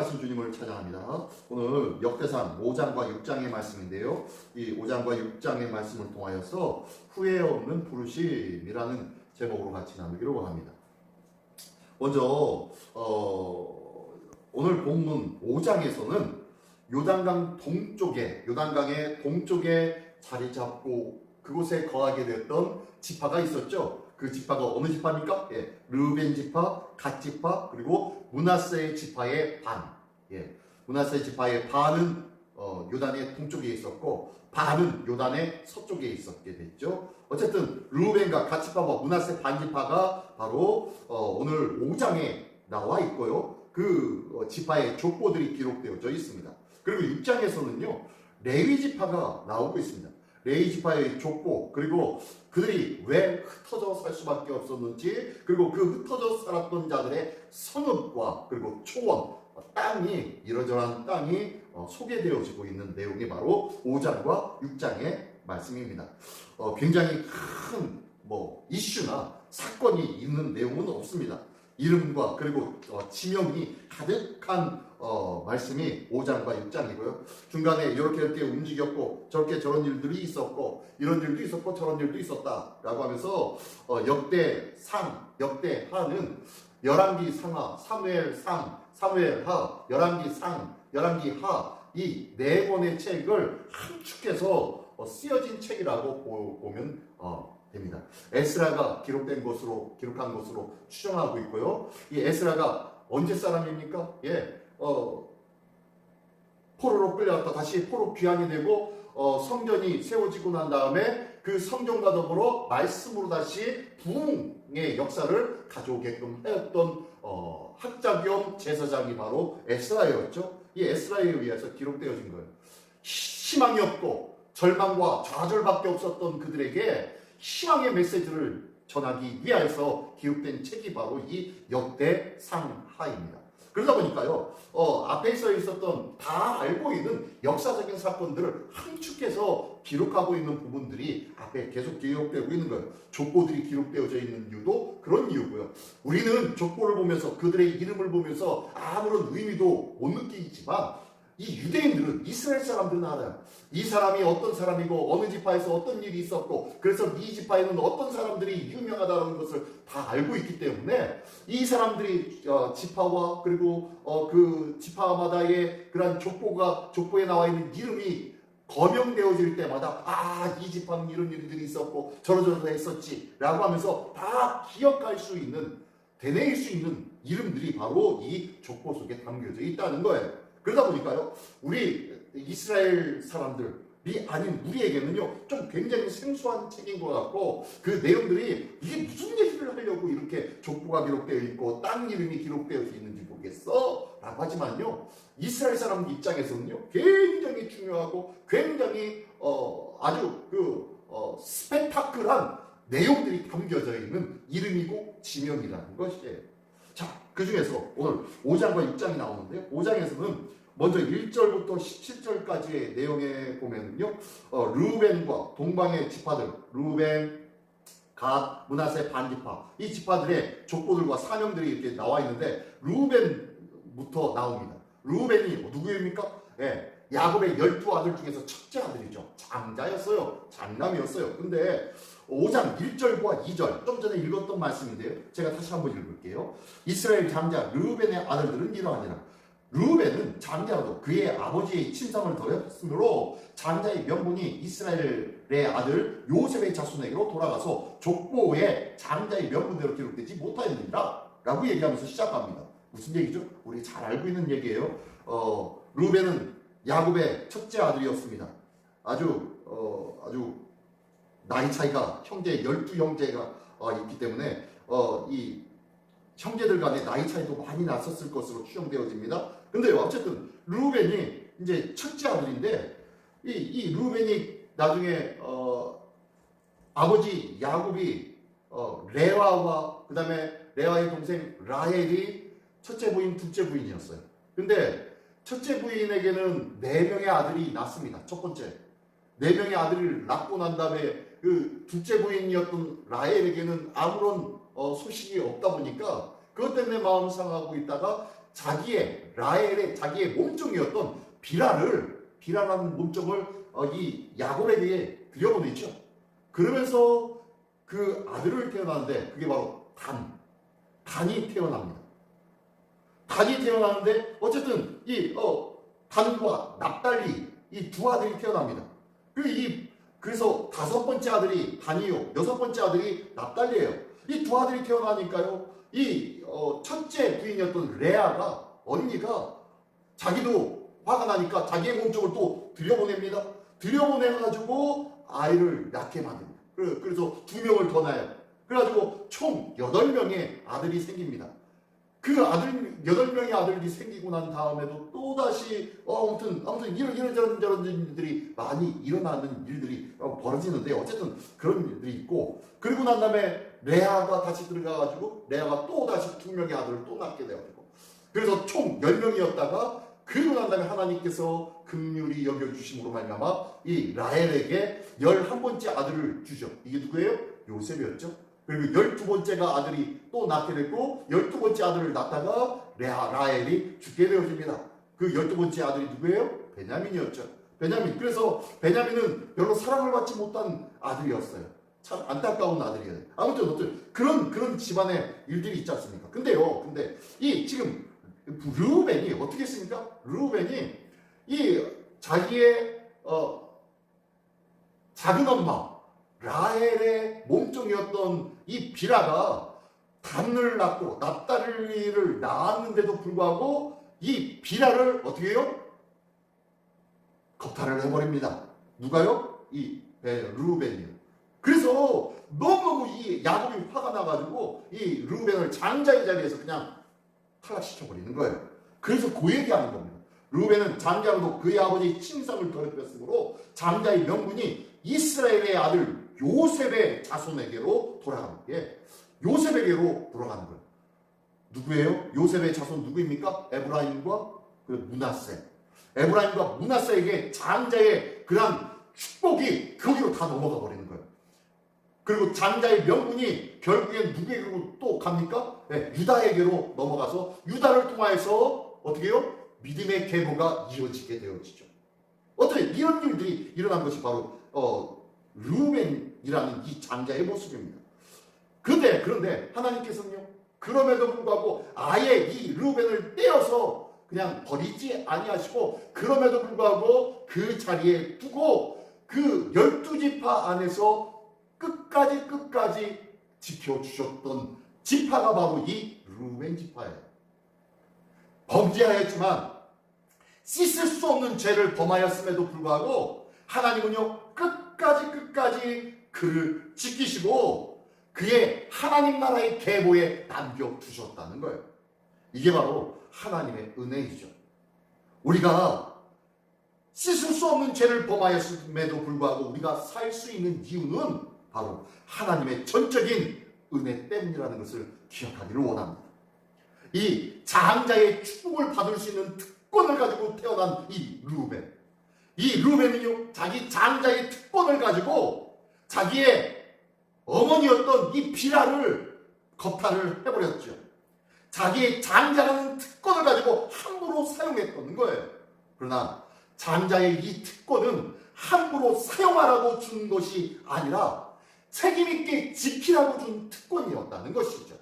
살아가신 주님을 찬양합니다. 오늘 역대상 5장과 6장의 말씀인데요. 이 5장과 6장의 말씀을 통하여서 후회 없는 부르심이라는 제목으로 같이 나누기로 합니다. 먼저 오늘 본문 5장에서는 요단강의 동쪽에 자리 잡고 그곳에 거하게 됐던 지파가 있었죠. 그 지파가 어느 지파입니까? 르우벤 지파, 갓 지파, 그리고 므낫세 지파의 반. 므낫세 지파의 반은 요단의 동쪽에 있었고 반은 요단의 서쪽에 있었게 됐죠. 어쨌든 르우벤과 갓 지파와 므낫세 반 지파가 바로 오늘 5장에 나와 있고요. 그 지파의 족보들이 기록되어져 있습니다. 그리고 6장에서는요 레위 지파가 나오고 있습니다. 레위 지파의 족보, 그리고 그들이 왜 흩어져 살 수밖에 없었는지, 그리고 그 흩어져 살았던 자들의 선업과 그리고 초원, 땅이, 이러저러한 땅이 소개되어지고 있는 내용이 바로 5장과 6장의 말씀입니다. 굉장히 큰 이슈나 사건이 있는 내용은 없습니다. 이름과 그리고 지명이 가득한 말씀이 5장과 6장이고요. 중간에 이렇게 움직였고 저렇게 저런 일들이 있었고 이런 일도 있었고 저런 일도 있었다라고 하면서 역대상, 역대하는 열왕기 상하, 사무엘 상, 사무엘 하, 열왕기 상, 열왕기 하, 이 네 권의 책을 함축해서 쓰여진 책이라고 보면 됩니다. 에스라가 기록한 것으로 추정하고 있고요. 이 에스라가 언제 사람입니까? 포로로 끌려갔다 다시 포로 귀환이 되고 성전이 세워지고 난 다음에 그 성전과 더불어 말씀으로 다시 부흥의 역사를 가져오게끔 하였던 학자 겸 제사장이 바로 에스라였죠. 이 에스라에 의해서 기록되어진 거예요. 희망이 없고 절망과 좌절밖에 없었던 그들에게 희망의 메시지를 전하기 위해서 기록된 책이 바로 이 역대상하입니다. 그러다 보니까요, 앞에 서 있었던 다 알고 있는 역사적인 사건들을 함축해서 기록하고 있는 부분들이 앞에 계속 기록되고 있는 거예요. 족보들이 기록되어져 있는 이유도 그런 이유고요. 우리는 족보를 보면서 그들의 이름을 보면서 아무런 의미도 못 느끼지만 이 유대인들은, 이스라엘 사람들은 알아요. 이 사람이 어떤 사람이고 어느 지파에서 어떤 일이 있었고 그래서 이 지파에는 어떤 사람들이 유명하다는 것을 다 알고 있기 때문에 이 사람들이 지파와 그리고 그 지파마다의 그런 족보에 나와 있는 이름이 거명되어질 때마다 이 지파는 이런 일들이 있었고 저러저러 했었지 라고 하면서 다 기억할 수 있는, 되뇌일 수 있는 이름들이 바로 이 족보 속에 담겨져 있다는 거예요. 그러다 보니까요, 우리 이스라엘 사람들이 아닌 우리에게는요, 좀 굉장히 생소한 책인 것 같고, 그 내용들이 이게 무슨 얘기를 하려고 이렇게 족보가 기록되어 있고, 땅 이름이 기록되어 있는지 모르겠어? 라고 하지만요, 이스라엘 사람 입장에서는요, 굉장히 중요하고, 굉장히, 아주 스펙타클한 내용들이 담겨져 있는 이름이고 지명이라는 것이에요. 자, 그 중에서 오늘 5장과 6장이 나오는데요. 5장에서는 먼저 1절부터 17절까지의 내용에 보면요. 르우벤과 동방의 지파들, 르우벤, 갓, 므낫세 반지파, 이 지파들의 족보들과 사명들이 이렇게 나와 있는데 르우벤부터 나옵니다. 르우벤이 누구입니까? 야곱의 12아들 중에서 첫째 아들이죠. 장자였어요. 장남이었어요. 근데 5장 1절과 2절, 좀 전에 읽었던 말씀인데요. 제가 다시 한번 읽을게요. 이스라엘 장자 르우벤의 아들들은 이러하니라. 르우벤은 장자로도 그의 아버지의 친성을 더했으므로 장자의 명분이 이스라엘의 아들 요셉의 자손에게로 돌아가서 족보에 장자의 명분대로 기록되지 못하였느니라 라고 얘기하면서 시작합니다. 무슨 얘기죠? 우리 잘 알고 있는 얘기예요. 르우벤은 야곱의 첫째 아들이었습니다. 아주 나이 차이가 12형제가 있기 때문에 이 형제들 간의 나이 차이도 많이 났었을 것으로 추정되어집니다. 근데 어쨌든 르우벤이 이제 첫째 아들인데 이 르우벤이 나중에 아버지 야곱이 레와와 그 다음에 레와의 동생 라헬이 첫째 부인, 둘째 부인이었어요. 근데 첫째 부인에게는 4명의 아들이 낳습니다. 첫 번째 4명의 아들을 낳고 난 다음에 그 둘째 부인이었던 라헬에게는 아무런 소식이 없다 보니까 그것 때문에 마음 상하고 있다가 자기의 라헬의 자기의 몸종이었던 비라라는 몸종을 이 야곱에게 들여보내죠. 그러면서 그 아들을 태어나는데 그게 바로 단이 태어납니다. 단이 태어나는데 어쨌든 이 단과 납달리 이 두 아들이 태어납니다. 그래서 다섯 번째 아들이 단이요, 여섯 번째 아들이 납달리예요. 이 두 아들이 태어나니까요, 첫째 부인이었던 레아가 언니가 자기도 화가 나니까 자기의 몸종을 또 들여보냅니다. 들여보내가지고 아이를 낳게 만듭니다. 그래서 2명을 더 낳아요. 그래가지고 총 8명의 아들이 생깁니다. 그 8명의 아들이 생기고 난 다음에도 또다시 아무튼 이런저런 일들이 많이 일어나는 일들이 벌어지는데 어쨌든 그런 일들이 있고, 그리고 난 다음에 레아가 다시 들어가가지고 레아가 또다시 2명의 아들을 또 낳게 되어지고, 그래서 총 10명이었다가 그리고 난 다음에 하나님께서 긍휼히 여겨주심으로 말미암아 이 라헬에게 11번째 아들을 주죠. 이게 누구예요? 요셉이었죠. 그리고 12번째가 아들이 또 낳게 됐고 12번째 아들을 낳다가 라헬이 죽게 되어집니다. 그 12번째 아들이 누구예요? 베냐민이었죠. 베냐민. 그래서 베냐민은 별로 사랑을 받지 못한 아들이었어요. 참 안타까운 아들이에요. 아무튼 그런 집안의 일들이 있지 않습니까? 근데 이 지금 르우벤이 어떻게 했습니까? 르우벤이 이 자기의 작은 엄마 라헬의 몸종이었던 이 비라가 단을 낳고 납달리를 낳았는데도 불구하고 이 비라를 어떻게 해요? 겁탈을 해버립니다. 누가요? 이 르우벤이요. 그래서 너무너무 이 야곱이 화가 나가지고 이 르우벤을 장자의 자리에서 그냥 탈락시켜버리는 거예요. 그래서 그 얘기하는 겁니다. 르우벤은 장자로도 그의 아버지의 침상을 더럽혔으므로 장자의 명분이 이스라엘의 아들 요셉의 자손에게로 돌아가는 게 요셉에게로 돌아가는 거예요. 누구예요? 요셉의 자손 누구입니까? 에브라임과 므낫세. 에브라임과 므낫세에게 장자의 그런 축복이 거기로 다 넘어가 버리는 거예요. 그리고 장자의 명분이 결국엔 누구에게로 또 갑니까? 네, 유다에게로 넘어가서 유다를 통하여서 어떻게 해요? 믿음의 계보가 이어지게 되어지죠. 어떻게 이런 일들이 일어난 것이 바로 르우벤이라는 이 장자의 모습입니다. 그런데 하나님께서는요, 그럼에도 불구하고 아예 이 르우벤을 떼어서 그냥 버리지 아니하시고 그럼에도 불구하고 그 자리에 두고 그 12지파 안에서 끝까지 지켜주셨던 지파가 바로 이 르우벤 지파예요. 범죄하였지만 씻을 수 없는 죄를 범하였음에도 불구하고 하나님은요 끝까지 그를 지키시고 그의 하나님 나라의 계보에 남겨두셨다는 거예요. 이게 바로 하나님의 은혜이죠. 우리가 씻을 수 없는 죄를 범하였음에도 불구하고 우리가 살 수 있는 이유는 바로 하나님의 전적인 은혜 때문이라는 것을 기억하기를 원합니다. 이 장자의 축복을 받을 수 있는 특권을 가지고 태어난 이 르우벤은요 자기 장자의 특권을 가지고 자기의 어머니였던 이 비라를 겁탈을 해버렸죠. 자기의 장자라는 특권을 가지고 함부로 사용했던 거예요. 그러나 장자의 이 특권은 함부로 사용하라고 준 것이 아니라 책임있게 지키라고 준 특권이었다는 것이죠.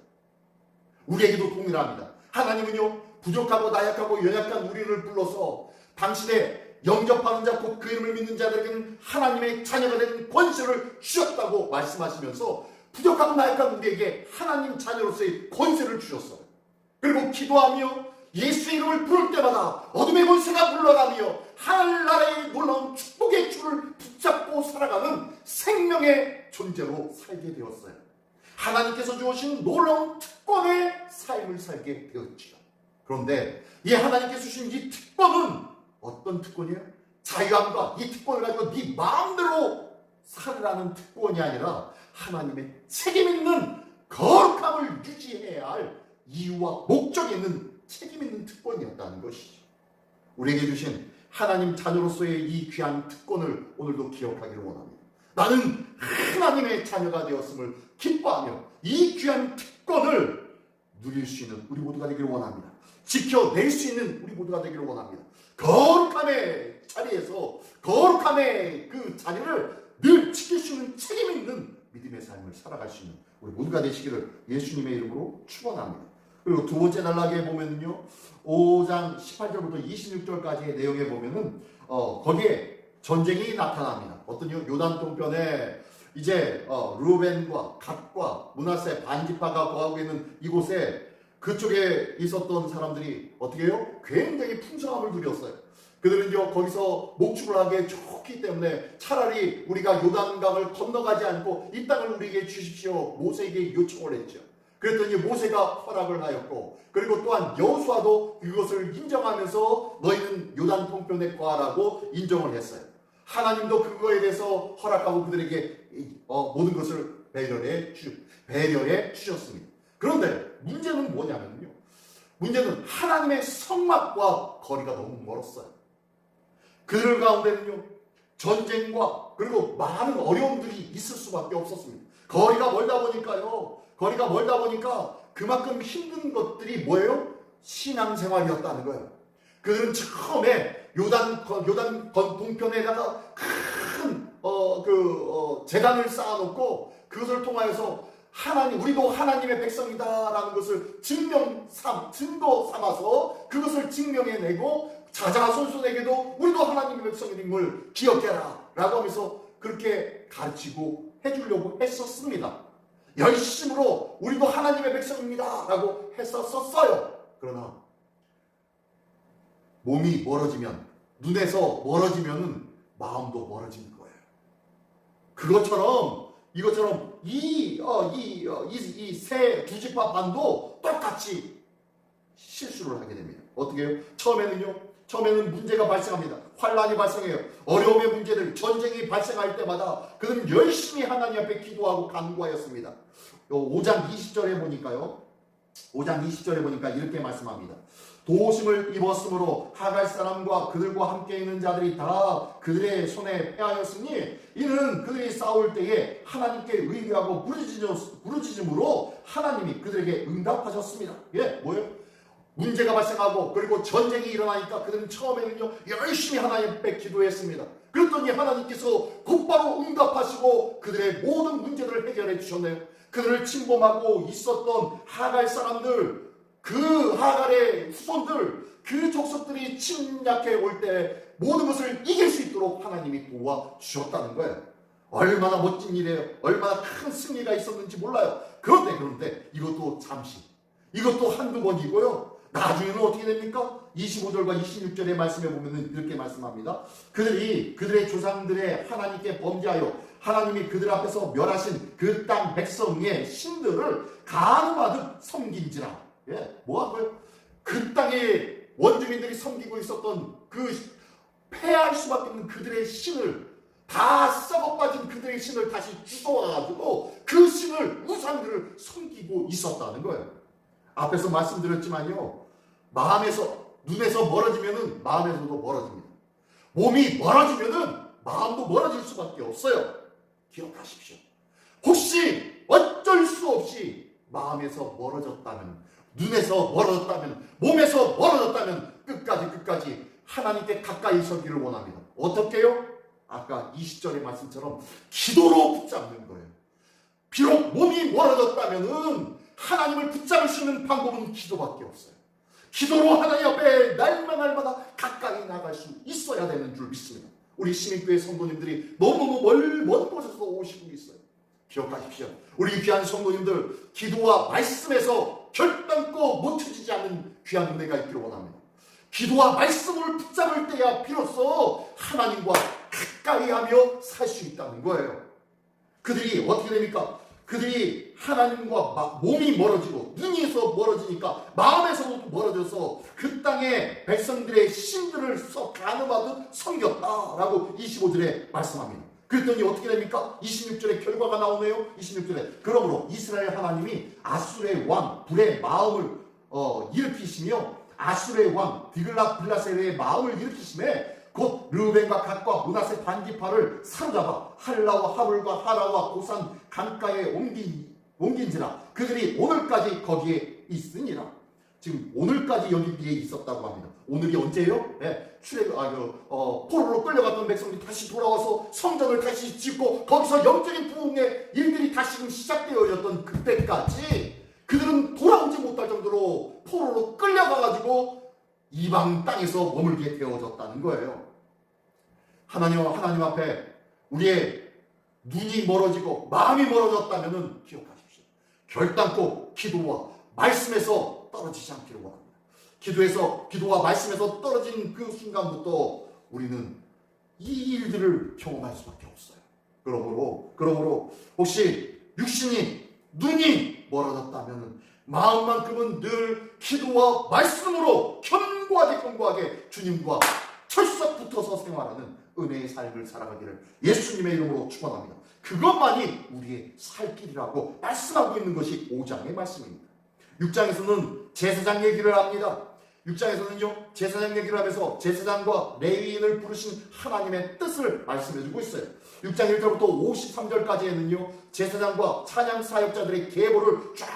우리에게도 동일합니다. 하나님은요 부족하고 나약하고 연약한 우리를 불러서 당신의 영접하는 자 곧 그 이름을 믿는 자들에게는 하나님의 자녀가 되는 권세를 주셨다고 말씀하시면서 부족하고 나약한 우리에게 하나님 자녀로서의 권세를 주셨어요. 그리고 기도하며 예수의 이름을 부를 때마다 어둠의 권세가 물러가며 하늘나라의 놀라운 축복의 줄을 붙잡고 살아가는 생명의 존재로 살게 되었어요. 하나님께서 주신 놀라운 특권의 삶을 살게 되었지요. 그런데 이 하나님께서 주신 이 특권은 어떤 특권이에요? 자유함과 이 특권을 가지고 네 마음대로 살으라는 특권이 아니라 하나님의 책임있는 거룩함을 유지해야 할 이유와 목적이 있는 책임있는 특권이었다는 것이죠. 우리에게 주신 하나님 자녀로서의 이 귀한 특권을 오늘도 기억하기를 원합니다. 나는 하나님의 자녀가 되었음을 기뻐하며 이 귀한 특권을 누릴 수 있는 우리 모두가 되기를 원합니다. 지켜낼 수 있는 우리 모두가 되기를 원합니다. 거룩함의 자리에서 거룩함의 그 자리를 늘 지킬 수 있는 책임 있는 믿음의 삶을 살아갈 수 있는 우리 모두가 되시기를 예수님의 이름으로 축원합니다. 그리고 두 번째 단락에 보면요, 5장 18절부터 26절까지의 내용에 보면은 거기에 전쟁이 나타납니다. 어떤요? 요단 동편에 이제 르벤과 갓과 므낫세 반지파가 거하고 있는 이곳에 그쪽에 있었던 사람들이 어떻게 해요? 굉장히 풍성함을 누렸어요. 그들은요, 거기서 목축을 하기에 좋기 때문에 차라리 우리가 요단강을 건너가지 않고 이 땅을 우리에게 주십시오. 모세에게 요청을 했죠. 그랬더니 모세가 허락을 하였고, 그리고 또한 여호수아도 이것을 인정하면서 너희는 요단 동편에 거하라고 인정을 했어요. 하나님도 그거에 대해서 허락하고 그들에게 모든 것을 배려해 주셨습니다. 그런데 문제는 뭐냐면요, 문제는 하나님의 성막과 거리가 너무 멀었어요. 그들 가운데는요, 전쟁과 그리고 많은 어려움들이 있을 수밖에 없었습니다. 거리가 멀다 보니까 그만큼 힘든 것들이 뭐예요? 신앙생활이었다는 거예요. 그들은 처음에 요단 동편에다가 큰 제단을 쌓아놓고 그것을 통하여서 우리도 하나님의 백성이다라는 것을 증거 삼아서 그것을 증명해내고 자자손손에게도 우리도 하나님의 백성임을 기억해라 라고 하면서 그렇게 가르치고 해주려고 했었습니다. 열심으로 우리도 하나님의 백성입니다 라고 했었어요. 그러나 몸이 멀어지면, 눈에서 멀어지면은 마음도 멀어지는 거예요. 이것처럼 이 세 두 지파 반도 똑같이 실수를 하게 됩니다. 어떻게 해요? 처음에는 문제가 발생합니다. 환란이 발생해요. 어려움의 문제들, 전쟁이 발생할 때마다 그들은 열심히 하나님 앞에 기도하고 간구하였습니다. 5장 20절에 보니까 이렇게 말씀합니다. 도심을 입었으므로 하갈 사람과 그들과 함께 있는 자들이 다 그들의 손에 패하였으니 이는 그들이 싸울 때에 하나님께 의뢰하고 부르짖음으로 하나님이 그들에게 응답하셨습니다. 뭐예요? 문제가 발생하고 그리고 전쟁이 일어나니까 그들은 처음에는요, 열심히 하나님 앞에 기도했습니다. 그랬더니 하나님께서 곧바로 응답하시고 그들의 모든 문제들을 해결해 주셨네요. 그들을 침범하고 있었던 하갈 사람들, 그 하갈의 후손들, 그 족속들이 침략해 올 때 모든 것을 이길 수 있도록 하나님이 도와주셨다는 거예요. 얼마나 멋진 일이에요. 얼마나 큰 승리가 있었는지 몰라요. 그런데 이것도 잠시, 이것도 한두 번이고요. 나중에는 어떻게 됩니까? 25절과 26절의 말씀에 보면 이렇게 말씀합니다. 그들의 조상들의 하나님께 범죄하여 하나님이 그들 앞에서 멸하신 그 땅 백성의 신들을 가늠하듯 섬긴지라. 뭐한 거예요? 그 땅에 원주민들이 섬기고 있었던 그 패할 수밖에 없는 그들의 신을, 다 썩어빠진 그들의 신을 다시 주워와가지고 그 신을, 우상들을 섬기고 있었다는 거예요. 앞에서 말씀드렸지만요, 눈에서 멀어지면은 마음에서도 멀어집니다. 몸이 멀어지면은 마음도 멀어질 수밖에 없어요. 기억하십시오. 혹시 어쩔 수 없이 마음에서 멀어졌다면, 눈에서 멀어졌다면, 몸에서 멀어졌다면 끝까지 하나님께 가까이 서기를 원합니다. 어떻게 해요? 아까 20절의 말씀처럼 기도로 붙잡는 거예요. 비록 몸이 멀어졌다면은 하나님을 붙잡을 수 있는 방법은 기도밖에 없어요. 기도로 하나님 앞에 날마다 가까이 나갈 수 있어야 되는 줄 믿습니다. 우리 시민교회 성도님들이 너무너무 먼 곳에서 오시고 있어요. 기억하십시오. 우리 귀한 성도님들, 기도와 말씀에서 결단코 멈춰지지 않는 귀한 은혜가 있기를 원합니다. 기도와 말씀을 붙잡을 때야 비로소 하나님과 가까이 하며 살 수 있다는 거예요. 그들이 어떻게 됩니까? 그들이 하나님과 몸이 멀어지고 눈에서 멀어지니까 마음에서도 멀어져서 그 땅의 백성들의 신들을 가늠하듯 섬겼다라고 25절에 말씀합니다. 그랬더니 어떻게 됩니까? 26절에 결과가 나오네요. 26절에 그러므로 이스라엘 하나님이 아수르의 왕 불의 마음을 일으키시며 아수르의 왕 디글랏빌라셀의 마음을 일으키심에 곧 르벤과 갓과 므낫세 반지파를 사로잡아 할라와 하불과 하라와 고산 강가에 옮긴지라 그들이 오늘까지 거기에 있으니라. 지금 오늘까지 여기 위에 있었다고 합니다. 오늘이 언제예요? 네, 포로로 끌려갔던 백성들이 다시 돌아와서 성전을 다시 짓고 거기서 영적인 부흥의 일들이 다시금 시작되어졌던 그때까지 그들은 돌아오지 못할 정도로 포로로 끌려가가지고 이방 땅에서 머물게 되어졌다는 거예요. 하나님 앞에 우리의 눈이 멀어지고 마음이 멀어졌다면 기억하십시오. 결단코 기도와 말씀에서 떨어지지 않기를 원합니다. 기도와 말씀에서 떨어진 그 순간부터 우리는 이 일들을 경험할 수밖에 없어요. 그러므로 혹시 육신이 눈이 멀어졌다면 마음만큼은 늘 기도와 말씀으로 견고하게 주님과 철썩 붙어서 생활하는 은혜의 삶을 살아가기를 예수님의 이름으로 축원합니다. 그것만이 우리의 살 길이라고 말씀하고 있는 것이 5장의 말씀입니다. 6장에서는 제사장 얘기를 합니다. 6장에서는요, 제사장 얘기를 하면서 제사장과 레위인을 부르신 하나님의 뜻을 말씀해주고 있어요. 6장 1절부터 53절까지에는요, 제사장과 찬양 사역자들의 계보를 쫙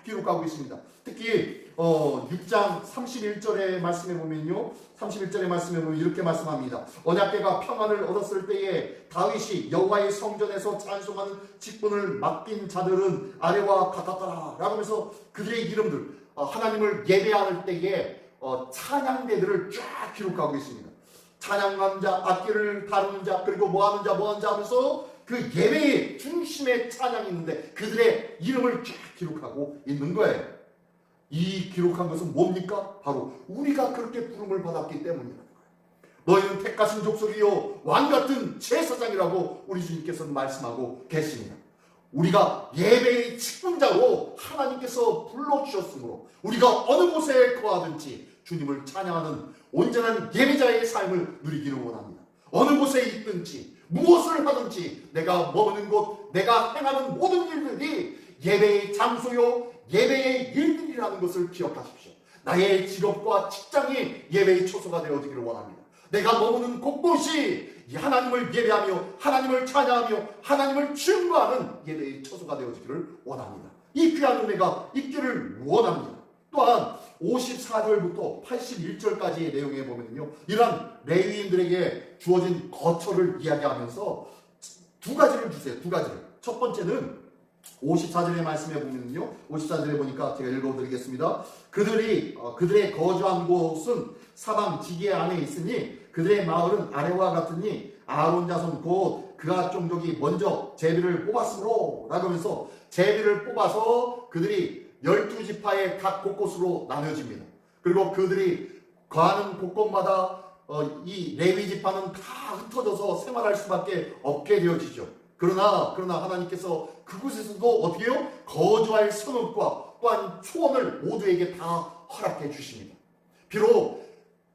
기록하고 있습니다. 특히 6장 31절의 말씀에 보면요, 31절의 말씀에 보면 이렇게 말씀합니다. 언약궤가 평안을 얻었을 때에 다윗이 여호와의 성전에서 찬송하는 직분을 맡긴 자들은 아래와 같았더라 라고 하면서 그들의 이름들, 하나님을 예배할 때에 찬양대들을 쫙 기록하고 있습니다. 찬양하는 자, 악기를 다루는 자, 그리고 뭐하는 자 하면서 그 예배의 중심에 찬양이 있는데 그들의 이름을 쫙 기록하고 있는 거예요. 이 기록한 것은 뭡니까? 바로 우리가 그렇게 부름을 받았기 때문이라는 거예요. 너희는 택하신 족속이요 왕같은 제사장이라고 우리 주님께서는 말씀하고 계십니다. 우리가 예배의 직분자로 하나님께서 불러주셨으므로 우리가 어느 곳에 거하든지 주님을 찬양하는 온전한 예배자의 삶을 누리기를 원합니다. 어느 곳에 있든지 무엇을 하든지 내가 머무는 곳, 내가 행하는 모든 일들이 예배의 장소요 예배의 일들이라는 것을 기억하십시오. 나의 직업과 직장이 예배의 초소가 되어지기를 원합니다. 내가 머무는 곳곳이 하나님을 예배하며 하나님을 찬양하며 하나님을 증거하는 예배의 초소가 되어지기를 원합니다. 이 귀한 은혜가 있기를 원합니다. 또한 54절부터 81절까지의 내용에 보면요, 이런 레위인들에게 주어진 거처를 이야기하면서 두 가지를 주세요. 두 가지를. 첫 번째는 54절의 말씀에 보면요, 54절에 보니까 제가 읽어드리겠습니다. 그들의 거주한 곳은 사방 지게 안에 있으니 그들의 마을은 아래와 같으니 아론 자손 곧 그앗 종족이 먼저 제비를 뽑았으므로 라고 하면서 제비를 뽑아서 그들이 12지파의 각 곳곳으로 나눠집니다. 그리고 그들이 거하는 곳곳마다 이 레위 지파는 다 흩어져서 생활할 수밖에 없게 되어지죠. 그러나 하나님께서 그곳에서도 어떻게 해요? 거주할 성읍과 또한 초원을 모두에게 다 허락해 주십니다. 비록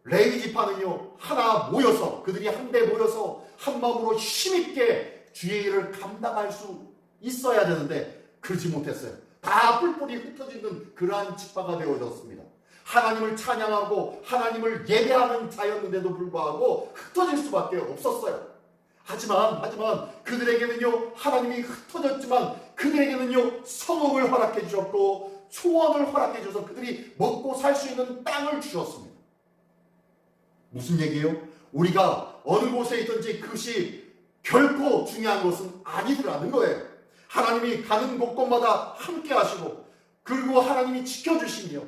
레위 지파는요, 하나 모여서 그들이 한데 모여서 한 마음으로 힘있게 주의 일을 감당할 수 있어야 되는데 그러지 못했어요. 다 뿔뿔이 흩어지는 그러한 지파가 되어졌습니다. 하나님을 찬양하고 하나님을 예배하는 자였는데도 불구하고 흩어질 수밖에 없었어요. 하지만 그들에게는요, 하나님이 흩어졌지만 그들에게는요, 성읍을 허락해 주셨고 초원을 허락해 주셔서 그들이 먹고 살 수 있는 땅을 주셨습니다. 무슨 얘기예요? 우리가 어느 곳에 있든지 그것이 결코 중요한 것은 아니더라는 거예요. 하나님이 가는 곳곳마다 함께 하시고 그리고 하나님이 지켜주시며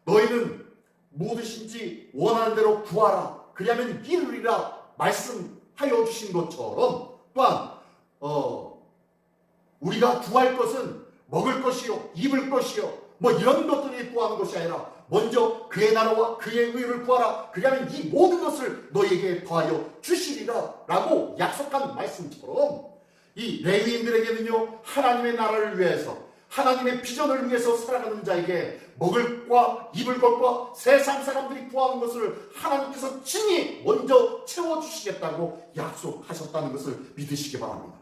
너희는 무엇이든지 원하는 대로 구하라 그리하면 이루리라 말씀하여 주신 것처럼 또한 우리가 구할 것은 먹을 것이요 입을 것이요 뭐 이런 것들이 구하는 것이 아니라 먼저 그의 나라와 그의 의를 구하라 그리하면 이 모든 것을 너희에게 더하여 주시리라 라고 약속한 말씀처럼 이 레위인들에게는요, 하나님의 나라를 위해서 하나님의 비전을 위해서 살아가는 자에게 먹을 것과 입을 것과 세상 사람들이 구하는 것을 하나님께서 친히 먼저 채워주시겠다고 약속하셨다는 것을 믿으시기 바랍니다.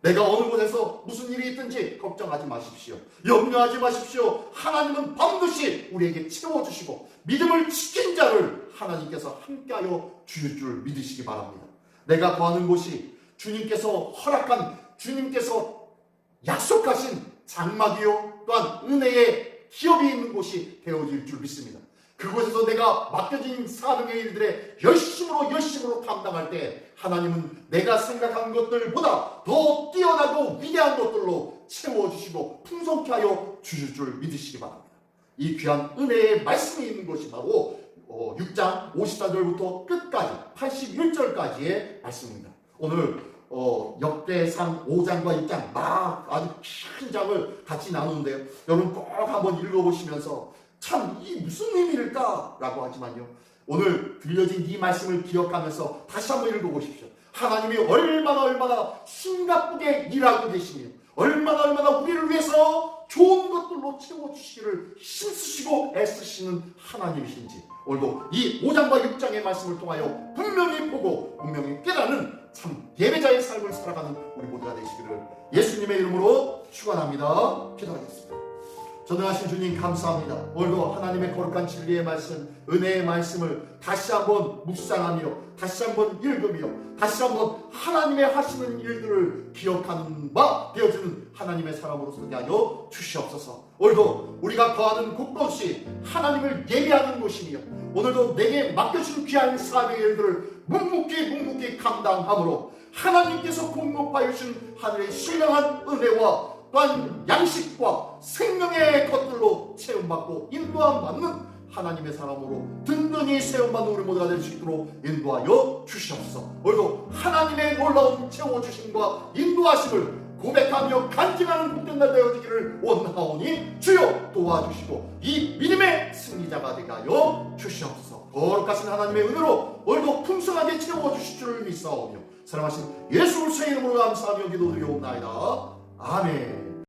내가 어느 곳에서 무슨 일이 있든지 걱정하지 마십시오. 염려하지 마십시오. 하나님은 반드시 우리에게 채워주시고 믿음을 지킨 자를 하나님께서 함께하여 주실 줄 믿으시기 바랍니다. 내가 거하는 곳이 주님께서 허락한 주님께서 약속하신 장막이요 또한 은혜의 기업이 있는 곳이 되어질 줄 믿습니다. 그곳에서 내가 맡겨진 사명의 일들에 열심으로 감당할 때 하나님은 내가 생각한 것들보다 더 뛰어나고 위대한 것들로 채워주시고 풍성케 하여 주실 줄 믿으시기 바랍니다. 이 귀한 은혜의 말씀이 있는 것이 바로 6장 54절부터 끝까지 81절까지의 말씀입니다. 오늘 역대상 5장과 6장 아주 큰 장을 같이 나누는데요. 여러분 꼭 한번 읽어보시면서 참 이게 무슨 의미일까? 라고 하지만요, 오늘 들려진 이 말씀을 기억하면서 다시 한번 읽어보십시오. 하나님이 얼마나 심각하게 일하고 계시며 얼마나 우리를 위해서 좋은 것들로 채워주시기를 힘쓰시고 애쓰시는 하나님이신지 오늘도 이 5장과 6장의 말씀을 통하여 분명히 보고 분명히 깨닫는 참 예배자의 삶을 살아가는 우리 모두가 되시기를 예수님의 이름으로 축원합니다. 기도하겠습니다. 전능하신 주님 감사합니다. 오늘도 하나님의 거룩한 진리의 말씀, 은혜의 말씀을 다시 한번 묵상하며 다시 한번 읽으며 다시 한번 하나님의 하시는 일들을 기억하는 바 되어주는 하나님의 사람으로 서게 하여 주시옵소서. 오늘도 우리가 거하는 곳곳이 하나님을 예배하는 곳이며 오늘도 내게 맡겨준 귀한 사명의 일들을 묵묵히 감당함으로 하나님께서 공급하여 주신 하늘의 신령한 은혜와 또한 양식과 생명의 것들로 체험받고 인도함 받는 하나님의 사람으로 든든히 세움받는 우리 모두가 될 수 있도록 인도하여 주시옵소서. 오늘도 하나님의 놀라운 채워주심과 인도하심을 고백하며 간증하는 복된 날 되어지기를 원하오니 주여 도와주시고 이 믿음의 승리자가 되게 하여 주시옵소서. 거룩하신 하나님의 은혜로 오늘도 풍성하게 채워주실 줄을 믿사오며 사랑하신 예수 그리스도의 이름으로 감사하며 기도드리옵나이다. 아멘.